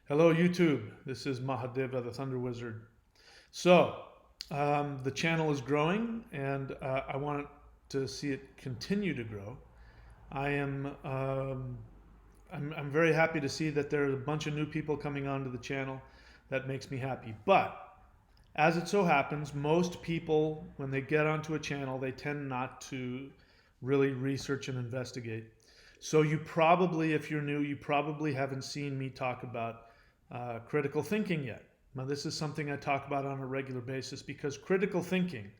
Hello, YouTube. This is Mahadeva, the Thunder Wizard. So, the channel is growing, and I want to see it continue to grow. I am, I'm very happy to see that there are a bunch of new people coming onto the channel. That makes me happy. But as it so happens, most people, when they get onto a channel, they tend not to really research and investigate. So you probably, if you're new, you probably haven't seen me talk about critical thinking yet. Now, this is something I talk about on a regular basis because critical thinking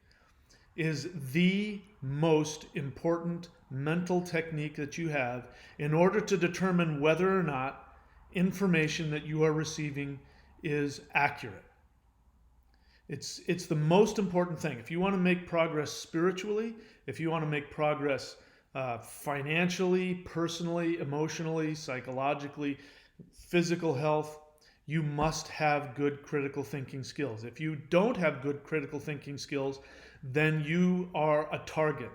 is the most important mental technique that you have in order to determine whether or not information that you are receiving is accurate. It's the most important thing. If you want to make progress spiritually, if you want to make progress financially, personally, emotionally, psychologically, physical health, you must have good critical thinking skills. If you don't have good critical thinking skills, then you are a target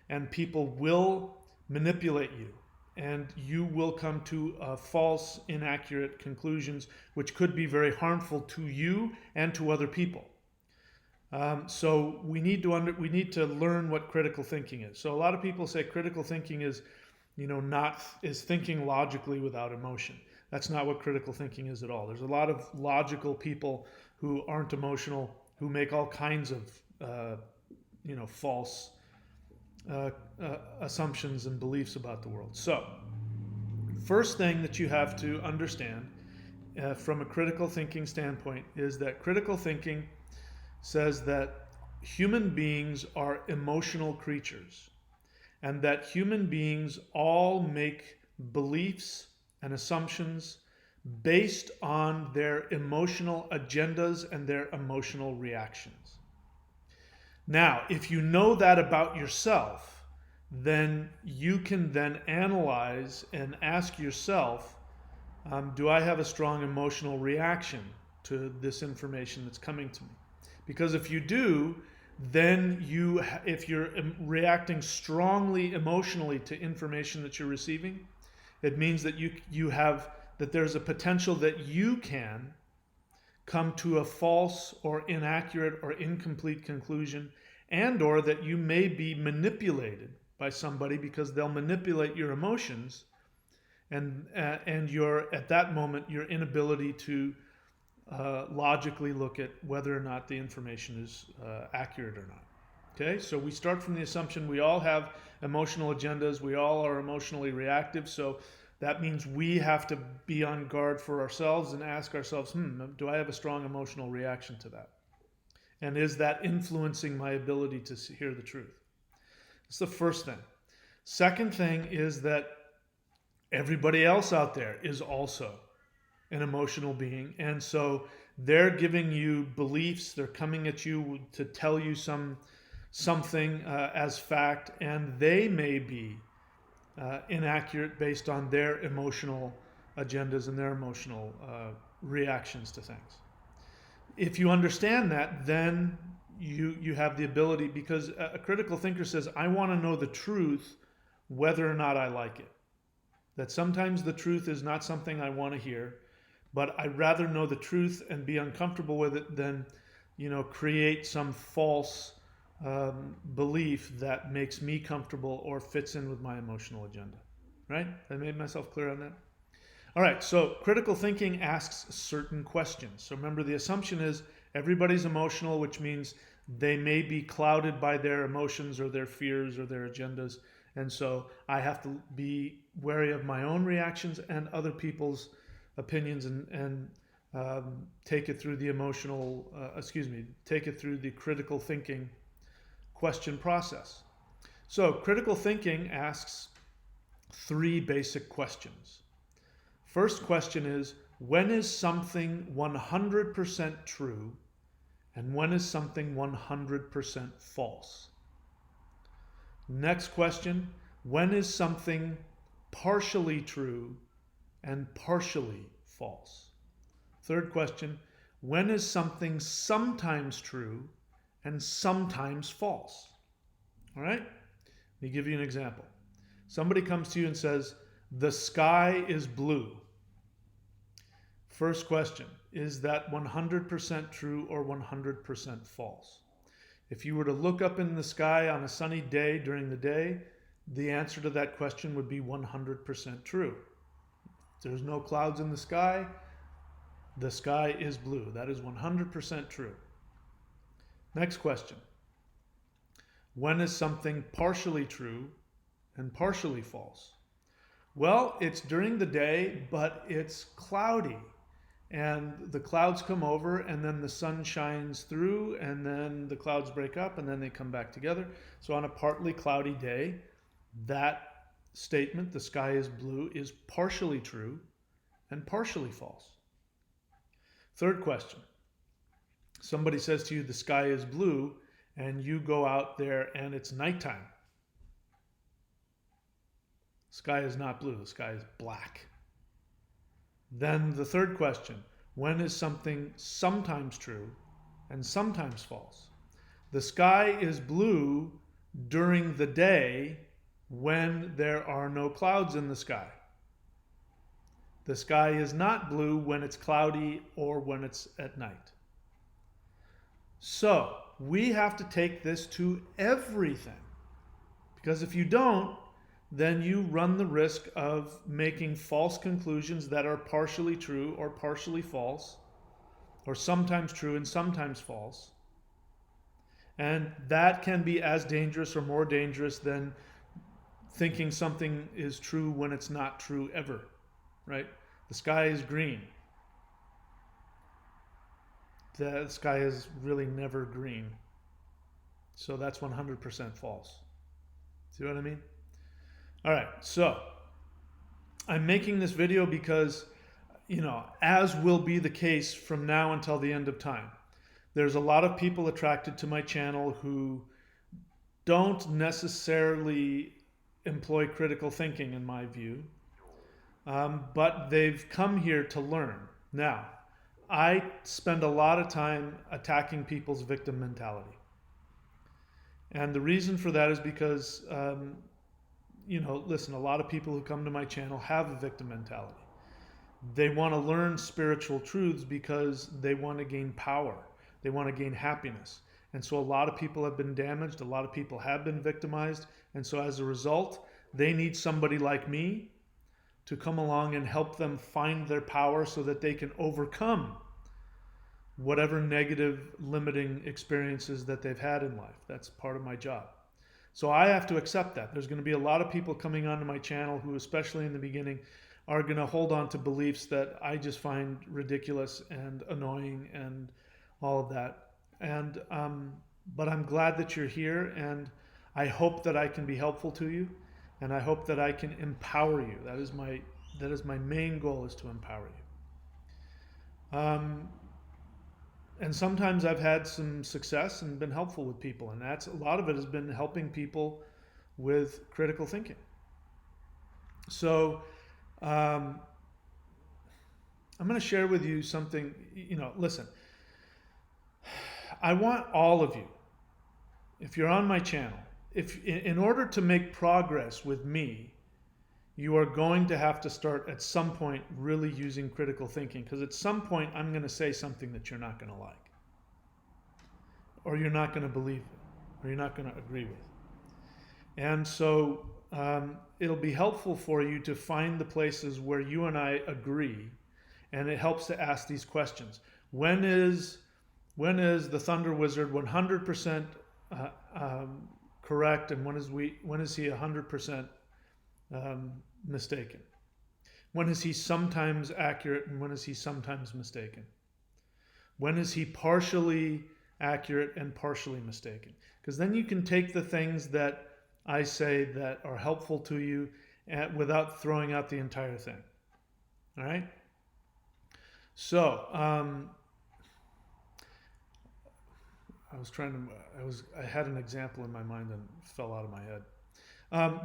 and people will manipulate you and you will come to false, inaccurate conclusions, which could be very harmful to you and to other people. So we need to learn what critical thinking is. So a lot of people say critical thinking is, not is thinking logically without emotion. That's not what critical thinking is at all. There's a lot of logical people who aren't emotional, who make all kinds of false assumptions and beliefs about the world. So, first thing that you have to understand from a critical thinking standpoint is that critical thinking says that human beings are emotional creatures and that human beings all make beliefs and assumptions based on their emotional agendas and their emotional reactions. Now, if you know that about yourself, then you can then analyze and ask yourself, do I have a strong emotional reaction to this information that's coming to me? Because if you do, then if you're reacting strongly emotionally to information that you're receiving, it means that that there's a potential that you can come to a false or inaccurate or incomplete conclusion, and or that you may be manipulated by somebody because they'll manipulate your emotions and your at that moment your inability to logically look at whether or not the information is accurate or not. Okay, so we start from the assumption we all have emotional agendas, we all are emotionally reactive, so that means we have to be on guard for ourselves and ask ourselves, do I have a strong emotional reaction to that? And is that influencing my ability to hear the truth? That's the first thing. Second thing is that everybody else out there is also an emotional being. And so they're giving you beliefs, they're coming at you to tell you something as fact, and they may be inaccurate based on their emotional agendas and their emotional reactions to things. If you understand that, then you have the ability, because a critical thinker says, I want to know the truth whether or not I like it. That sometimes the truth is not something I want to hear, but I'd rather know the truth and be uncomfortable with it than, create some false belief that makes me comfortable or fits in with my emotional agenda. Right? I made myself clear on that? All right, so critical thinking asks certain questions. So remember, the assumption is everybody's emotional, which means they may be clouded by their emotions or their fears or their agendas. And so I have to be wary of my own reactions and other people's opinions and take it through the take it through the critical thinking question process. So critical thinking asks three basic questions. First question is, when is something 100% true and when is something 100% false? Next question, when is something partially true and partially false? Third question, when is something sometimes true and sometimes false? All right? Let me give you an example. Somebody comes to you and says, the sky is blue. First question, is that 100% true or 100% false? If you were to look up in the sky on a sunny day during the day, the answer to that question would be 100% true. If there's no clouds in the sky is blue. That is 100% true. Next question. When is something partially true and partially false? Well, it's during the day, but it's cloudy. And the clouds come over, and then the sun shines through, and then the clouds break up, and then they come back together. So on a partly cloudy day, that statement, the sky is blue, is partially true and partially false. Third question. Somebody says to you, the sky is blue, and you go out there and it's nighttime. The sky is not blue, the sky is black. Then the third question, when is something sometimes true and sometimes false? The sky is blue during the day when there are no clouds in the sky. The sky is not blue when it's cloudy or when it's at night. So we have to take this to everything, because if you don't, then you run the risk of making false conclusions that are partially true or partially false, or sometimes true and sometimes false. And that can be as dangerous or more dangerous than thinking something is true when it's not true ever, right? The sky is green. The sky is really never green. So that's 100% false. See what I mean? All right, so I'm making this video because, as will be the case from now until the end of time, there's a lot of people attracted to my channel who don't necessarily employ critical thinking, in my view, but they've come here to learn. Now, I spend a lot of time attacking people's victim mentality. And the reason for that is because listen, a lot of people who come to my channel have a victim mentality. They want to learn spiritual truths because they want to gain power. They want to gain happiness. And so a lot of people have been damaged. A lot of people have been victimized. And so as a result, they need somebody like me to come along and help them find their power so that they can overcome whatever negative limiting experiences that they've had in life. That's part of my job. So I have to accept that. There's going to be a lot of people coming onto my channel who, especially in the beginning, are going to hold on to beliefs that I just find ridiculous and annoying and all of that. And but I'm glad that you're here, and I hope that I can be helpful to you, and I hope that I can empower you. That is my main goal, is to empower you. And sometimes I've had some success and been helpful with people, and a lot of it has been helping people with critical thinking. So I'm going to share with you something. Listen, I want all of you, if you're on my channel, in order to make progress with me, you are going to have to start at some point really using critical thinking, because at some point I'm going to say something that you're not going to like, or you're not going to believe it, or you're not going to agree with. And so it'll be helpful for you to find the places where you and I agree, and it helps to ask these questions. When is the Thunder Wizard 100% correct, and when is he 100% mistaken? When is he sometimes accurate, and when is he sometimes mistaken? When is he partially accurate and partially mistaken? Because then you can take the things that I say that are helpful to you without throwing out the entire thing. All right? So, I had an example in my mind and it fell out of my head.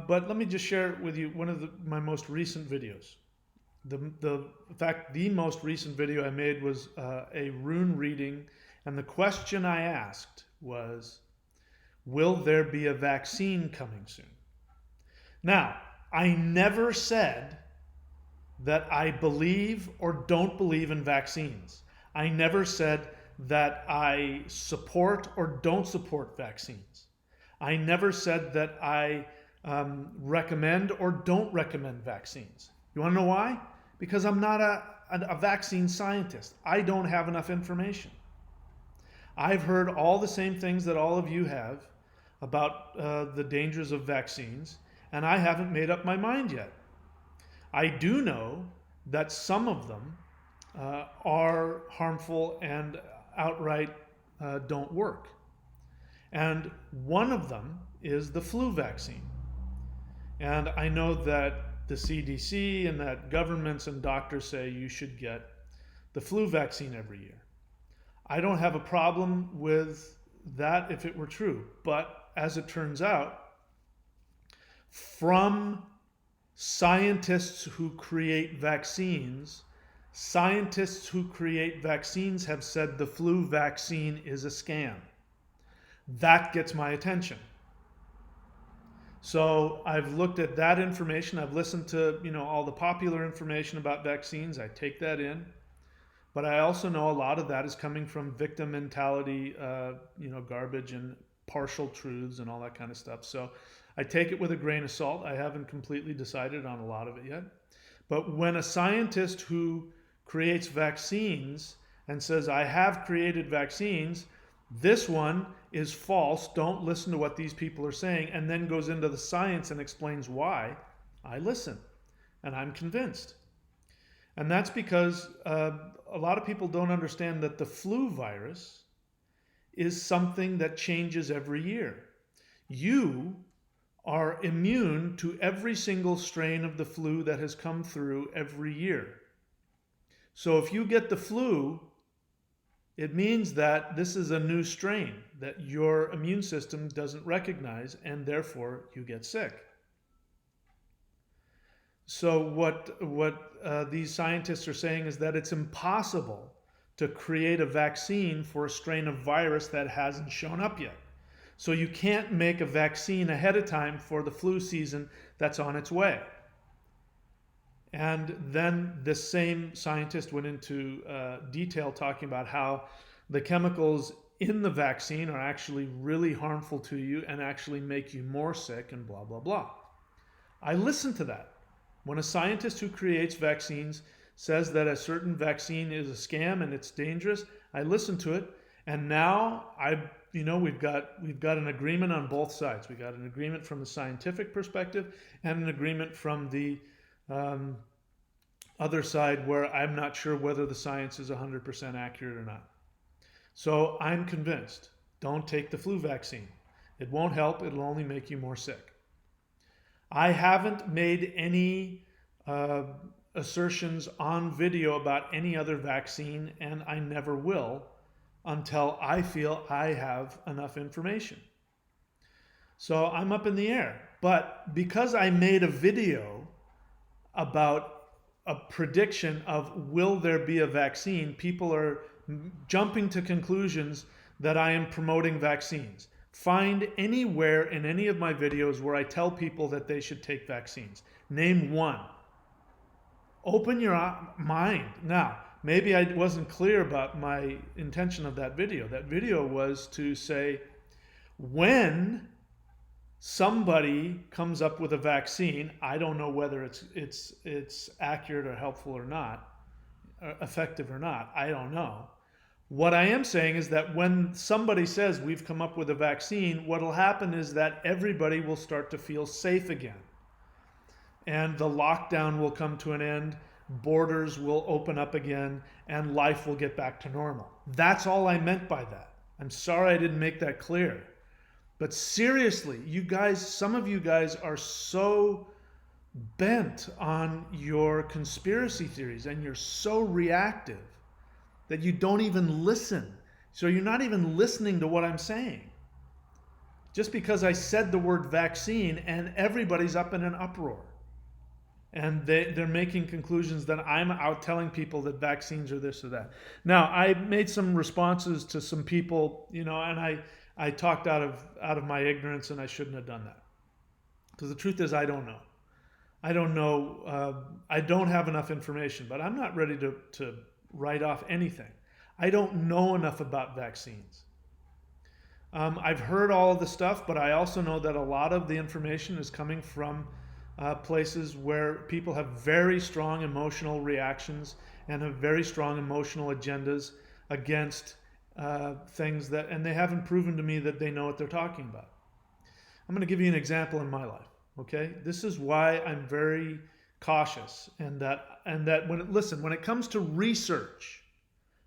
But let me just share with you one of my most recent videos. In fact, the most recent video I made was a rune reading, and the question I asked was, will there be a vaccine coming soon? Now, I never said that I believe or don't believe in vaccines. I never said that I support or don't support vaccines. I never said that I recommend or don't recommend vaccines. You want to know why? Because I'm not a vaccine scientist. I don't have enough information. I've heard all the same things that all of you have about the dangers of vaccines, and I haven't made up my mind yet. I do know that some of them are harmful and outright don't work. And one of them is the flu vaccine. And I know that the CDC and that governments and doctors say you should get the flu vaccine every year. I don't have a problem with that if it were true. But as it turns out, from scientists who create vaccines, scientists who create vaccines have said the flu vaccine is a scam. That gets my attention. So I've looked at that information. I've listened to, all the popular information about vaccines. I take that in. But I also know a lot of that is coming from victim mentality, garbage and partial truths and all that kind of stuff. So I take it with a grain of salt. I haven't completely decided on a lot of it yet. But when a scientist who creates vaccines and says, I have created vaccines, this one is false, don't listen to what these people are saying, and then goes into the science and explains why, I listen. And I'm convinced. And that's because a lot of people don't understand that the flu virus is something that changes every year. You are immune to every single strain of the flu that has come through every year. So if you get the flu, it means that this is a new strain that your immune system doesn't recognize, and therefore you get sick. So what these scientists are saying is that it's impossible to create a vaccine for a strain of virus that hasn't shown up yet. So you can't make a vaccine ahead of time for the flu season that's on its way. And then this same scientist went into detail talking about how the chemicals in the vaccine are actually really harmful to you and actually make you more sick and blah, blah, blah. I listen to that. When a scientist who creates vaccines says that a certain vaccine is a scam and it's dangerous, I listen to it. And now we've got an agreement on both sides. We got an agreement from the scientific perspective and an agreement from the other side where I'm not sure whether the science is 100% accurate or not. So I'm convinced, don't take the flu vaccine. It won't help. It'll only make you more sick. I haven't made any assertions on video about any other vaccine, and I never will until I feel I have enough information. So I'm up in the air. But because I made a video about a prediction of will there be a vaccine, people are jumping to conclusions that I am promoting vaccines. Find anywhere in any of my videos where I tell people that they should take vaccines. Name one. Open your mind. Now, maybe I wasn't clear about my intention of that video. That video was to say, when somebody comes up with a vaccine, I don't know whether it's accurate or helpful or not, or effective or not, I don't know. What I am saying is that when somebody says we've come up with a vaccine, what will happen is that everybody will start to feel safe again. And the lockdown will come to an end, borders will open up again, and life will get back to normal. That's all I meant by that. I'm sorry I didn't make that clear. But seriously, you guys, some of you guys are so bent on your conspiracy theories and you're so reactive that you don't even listen. So you're not even listening to what I'm saying. Just because I said the word vaccine and everybody's up in an uproar. And they're making conclusions that I'm out telling people that vaccines are this or that. Now, I made some responses to some people, and I talked out of my ignorance, and I shouldn't have done that. Because the truth is, I don't know. I don't know, I don't have enough information, but I'm not ready to write off anything. I don't know enough about vaccines. I've heard all of the stuff, but I also know that a lot of the information is coming from places where people have very strong emotional reactions and have very strong emotional agendas against things that, and they haven't proven to me that they know what they're talking about. I'm going to give you an example in my life. Okay, this is why I'm very cautious, and that when it comes to research,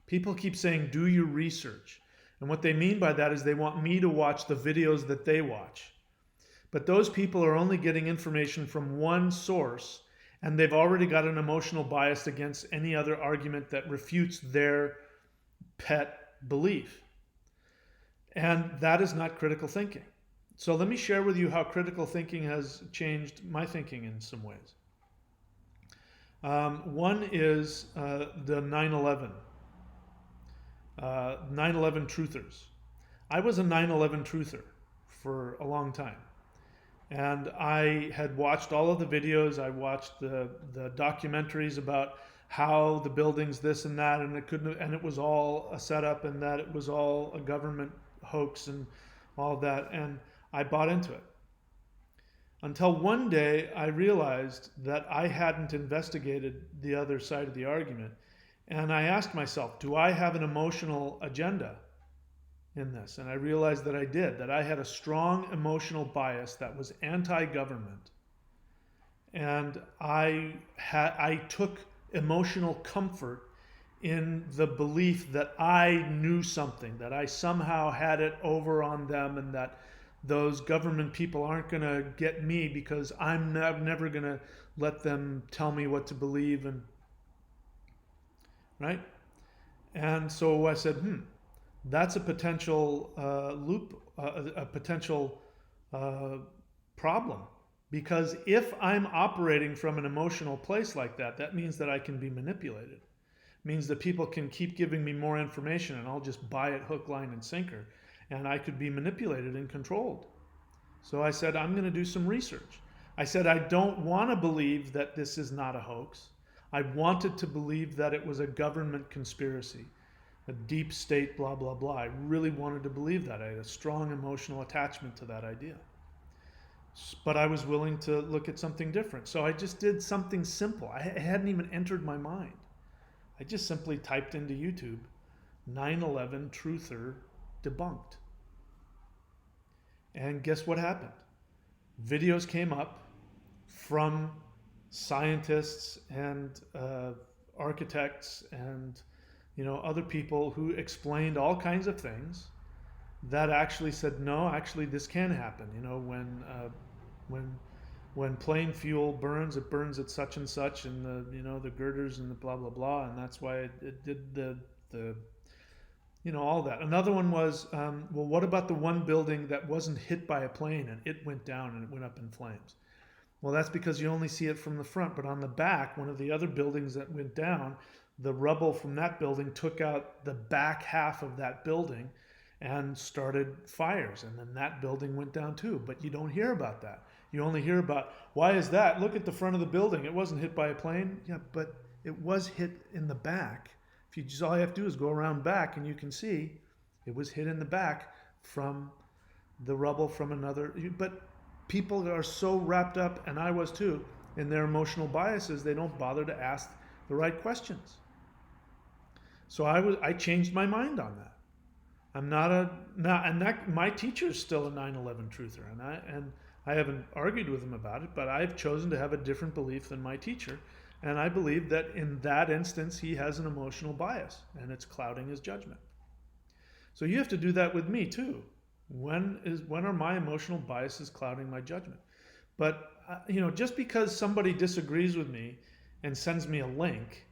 people keep saying do your research, and what they mean by that is they want me to watch the videos that they watch. But those people are only getting information from one source, and they've already got an emotional bias against any other argument that refutes their pet belief. And that is not critical thinking. So let me share with you how critical thinking has changed my thinking in some ways. One is the 9/11 truthers. I was a 9/11 truther for a long time. And I had watched all of the videos. I watched the documentaries about how the buildings this and that, and it was all a setup, and that it was all a government hoax and all that. And I bought into it. Until one day I realized that I hadn't investigated the other side of the argument. And I asked myself, do I have an emotional agenda in this? And I realized that I did, that I had a strong emotional bias that was anti-government. And I took emotional comfort in the belief that I knew something, that I somehow had it over on them, and that those government people aren't going to get me because I'm never going to let them tell me what to believe, and right? And so I said, that's a potential loop, a potential problem. Because if I'm operating from an emotional place like that, that means that I can be manipulated. It means that people can keep giving me more information, and I'll just buy it hook, line, and sinker. And I could be manipulated and controlled. So I said, I'm going to do some research. I said, I don't want to believe that this is not a hoax. I wanted to believe that it was a government conspiracy, a deep state, blah, blah, blah. I really wanted to believe that. I had a strong emotional attachment to that idea. But I was willing to look at something different. So I just did something simple. It hadn't even entered my mind. I just simply typed into YouTube, 9/11 truther debunked. And guess what happened? Videos came up from scientists and architects and other people who explained all kinds of things that actually said, no, actually this can happen. When plane fuel burns, it burns at such and such, and the girders and the blah blah blah, and that's why it did the all that. Another one was, well, what about the one building that wasn't hit by a plane and it went down and it went up in flames? Well, that's because you only see it from the front, but on the back, one of the other buildings that went down, the rubble from that building took out the back half of that building and started fires, and then that building went down too. But you don't hear about that. You only hear about, why is that? Look at the front of the building. It wasn't hit by a plane. Yeah, but it was hit in the back. All you have to do is go around back, and you can see it was hit in the back from the rubble from another. But people are so wrapped up, and I was too, in their emotional biases, they don't bother to ask the right questions. So I changed my mind on that. I'm not my teacher's still a 9/11 truther, and I haven't argued with him about it, but I've chosen to have a different belief than my teacher, and I believe that in that instance he has an emotional bias, and it's clouding his judgment. So you have to do that with me too. When are my emotional biases clouding my judgment? But just because somebody disagrees with me and sends me a link,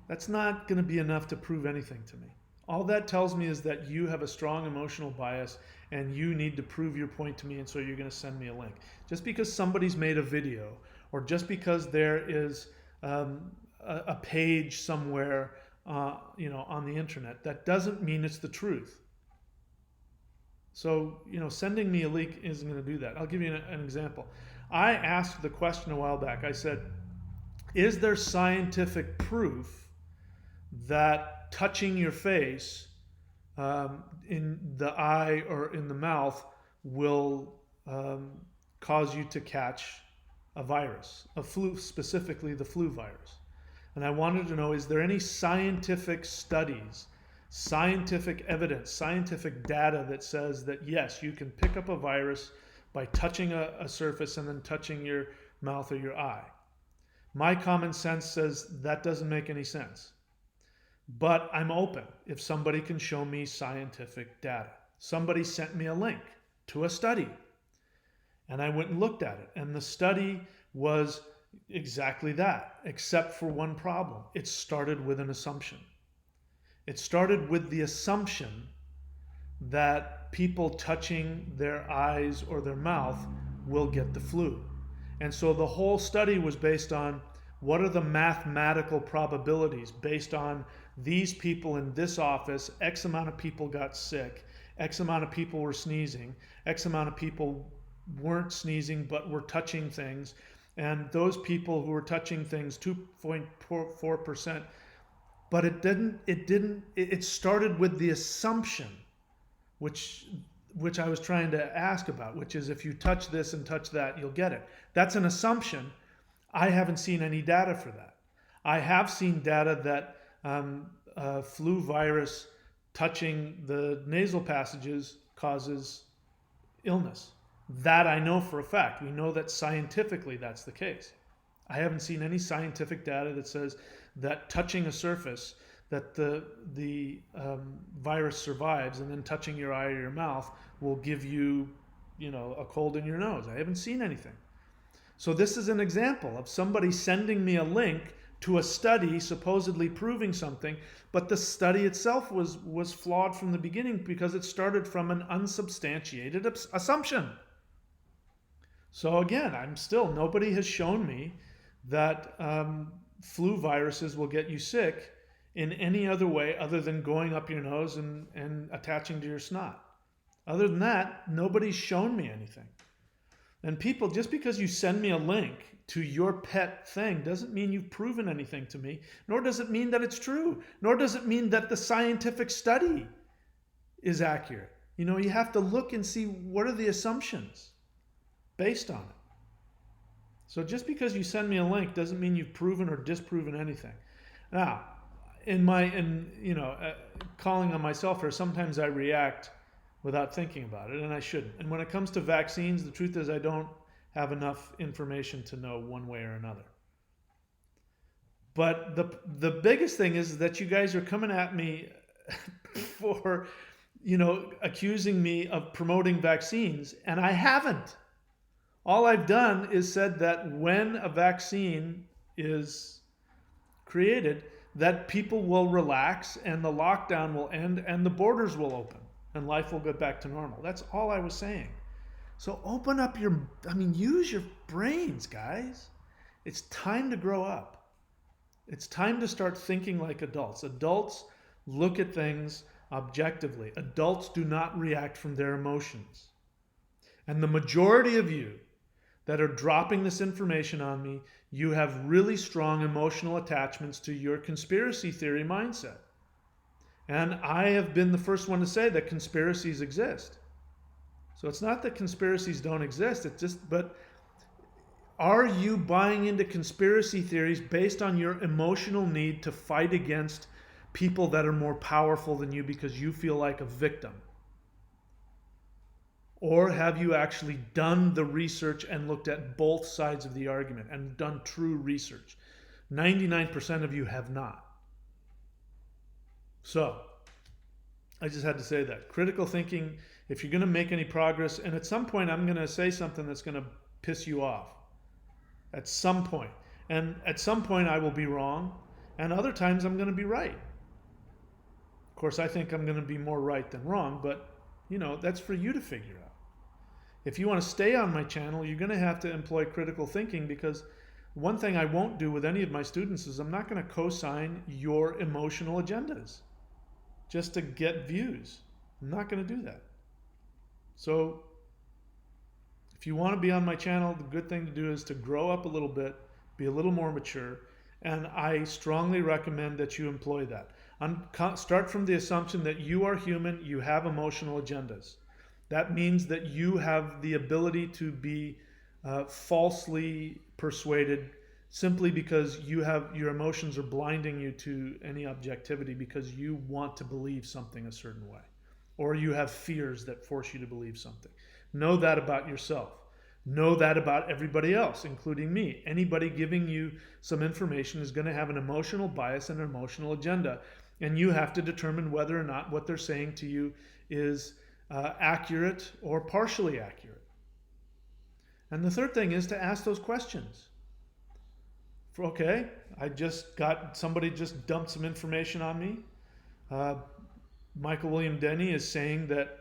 that's not going to be enough to prove anything to me. All that tells me is that you have a strong emotional bias and you need to prove your point to me, and so you're going to send me a link. Just because somebody's made a video, or just because there is a page somewhere on the internet, that doesn't mean it's the truth. So sending me a link isn't going to do that. I'll give you an example. I asked the question a while back. I said, is there scientific proof that touching your face in the eye or in the mouth will cause you to catch a virus, a flu, specifically the flu virus? And I wanted to know, is there any scientific studies, scientific evidence, scientific data that says that yes, you can pick up a virus by touching a surface and then touching your mouth or your eye? My common sense says that doesn't make any sense. But I'm open if somebody can show me scientific data. Somebody sent me a link to a study, and I went and looked at it. And the study was exactly that, except for one problem. It started with an assumption. It started with the assumption that people touching their eyes or their mouth will get the flu. And so the whole study was based on what are the mathematical probabilities based on these people in this office, X amount of people got sick, X amount of people were sneezing, X amount of people weren't sneezing but were touching things, and those people who were touching things, 2.4%. But it started with the assumption, which I was trying to ask about, which is if you touch this and touch that, you'll get it. That's an assumption. I haven't seen any data for that. I have seen data that flu virus touching the nasal passages causes illness. That I know for a fact. We know that scientifically that's the case. I haven't seen any scientific data that says that touching a surface that the virus survives, and then touching your eye or your mouth will give you, a cold in your nose. I haven't seen anything. So this is an example of somebody sending me a link to a study supposedly proving something, but the study itself was flawed from the beginning because it started from an unsubstantiated assumption. So again, nobody has shown me that flu viruses will get you sick in any other way other than going up your nose and attaching to your snot. Other than that, nobody's shown me anything. And people, just because you send me a link to your pet thing doesn't mean you've proven anything to me, nor does it mean that it's true, nor does it mean that the scientific study is accurate. You have to look and see what are the assumptions based on it. So just because you send me a link doesn't mean you've proven or disproven anything. Now, calling on myself here, sometimes I react without thinking about it, and I shouldn't. And when it comes to vaccines, the truth is I don't have enough information to know one way or another. But the biggest thing is that you guys are coming at me for, accusing me of promoting vaccines, and I haven't. All I've done is said that when a vaccine is created, that people will relax and the lockdown will end and the borders will open and life will get back to normal. That's all I was saying. So open up use your brains, guys. It's time to grow up. It's time to start thinking like adults. Adults look at things objectively. Adults do not react from their emotions. And the majority of you that are dropping this information on me, you have really strong emotional attachments to your conspiracy theory mindset. And I have been the first one to say that conspiracies exist. So it's not that conspiracies don't exist, but are you buying into conspiracy theories based on your emotional need to fight against people that are more powerful than you because you feel like a victim? Or have you actually done the research and looked at both sides of the argument and done true research? 99% of you have not. So, I just had to say that. Critical thinking, if you're going to make any progress, and at some point I'm going to say something that's going to piss you off. At some point. And at some point I will be wrong, and other times I'm going to be right. Of course, I think I'm going to be more right than wrong, but, that's for you to figure out. If you want to stay on my channel, you're going to have to employ critical thinking, because one thing I won't do with any of my students is I'm not going to co-sign your emotional agendas just to get views. I'm not going to do that. So If you want to be on my channel, the good thing to do is to grow up a little bit, be a little more mature, and I strongly recommend that you employ that. Start from the assumption that you are human, you have emotional agendas. That means that you have the ability to be falsely persuaded simply because your emotions are blinding you to any objectivity because you want to believe something a certain way, or you have fears that force you to believe something. Know that about yourself. Know that about everybody else, including me. Anybody giving you some information is going to have an emotional bias and an emotional agenda, and you have to determine whether or not what they're saying to you is accurate or partially accurate. And the third thing is to ask those questions. Okay, somebody just dumped some information on me. Michael William Denney is saying that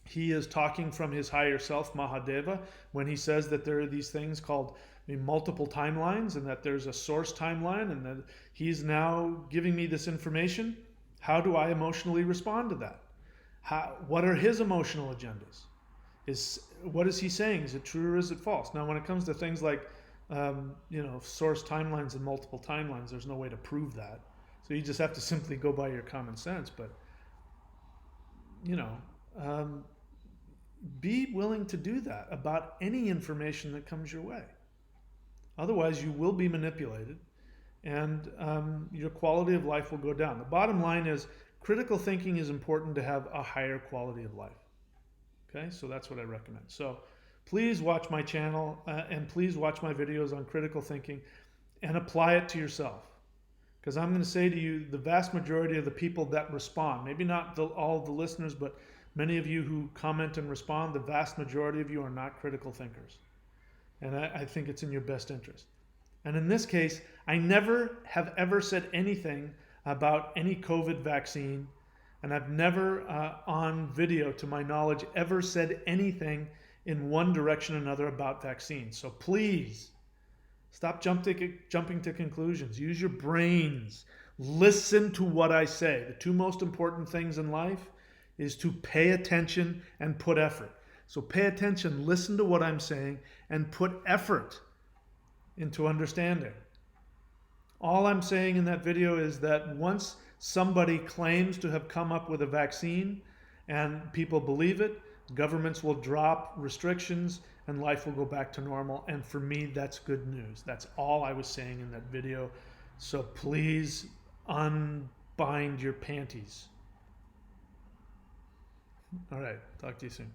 he is talking from his higher self, Mahadeva, when he says that there are these things called multiple timelines and that there's a source timeline and that he's now giving me this information. How do I emotionally respond to that? What are his emotional agendas? What is he saying? Is it true or is it false? Now, when it comes to things like source timelines and multiple timelines, there's no way to prove that. So you just have to simply go by your common sense. But be willing to do that about any information that comes your way. Otherwise, you will be manipulated and your quality of life will go down. The bottom line is critical thinking is important to have a higher quality of life. Okay, so that's what I recommend. So please watch my channel and please watch my videos on critical thinking and apply it to yourself. Because I'm going to say to you, the vast majority of the people that respond, maybe not all of the listeners, but many of you who comment and respond, the vast majority of you are not critical thinkers. And I think it's in your best interest. And in this case, I never have ever said anything about any COVID vaccine. And I've never on video, to my knowledge, ever said anything in one direction or another about vaccines. So please, stop jumping to conclusions. Use your brains. Listen to what I say. The two most important things in life is to pay attention and put effort. So pay attention, listen to what I'm saying, and put effort into understanding. All I'm saying in that video is that once somebody claims to have come up with a vaccine and people believe it, governments will drop restrictions and life will go back to normal. And for me, that's good news. That's all I was saying in that video. So please unbind your panties. All right, talk to you soon.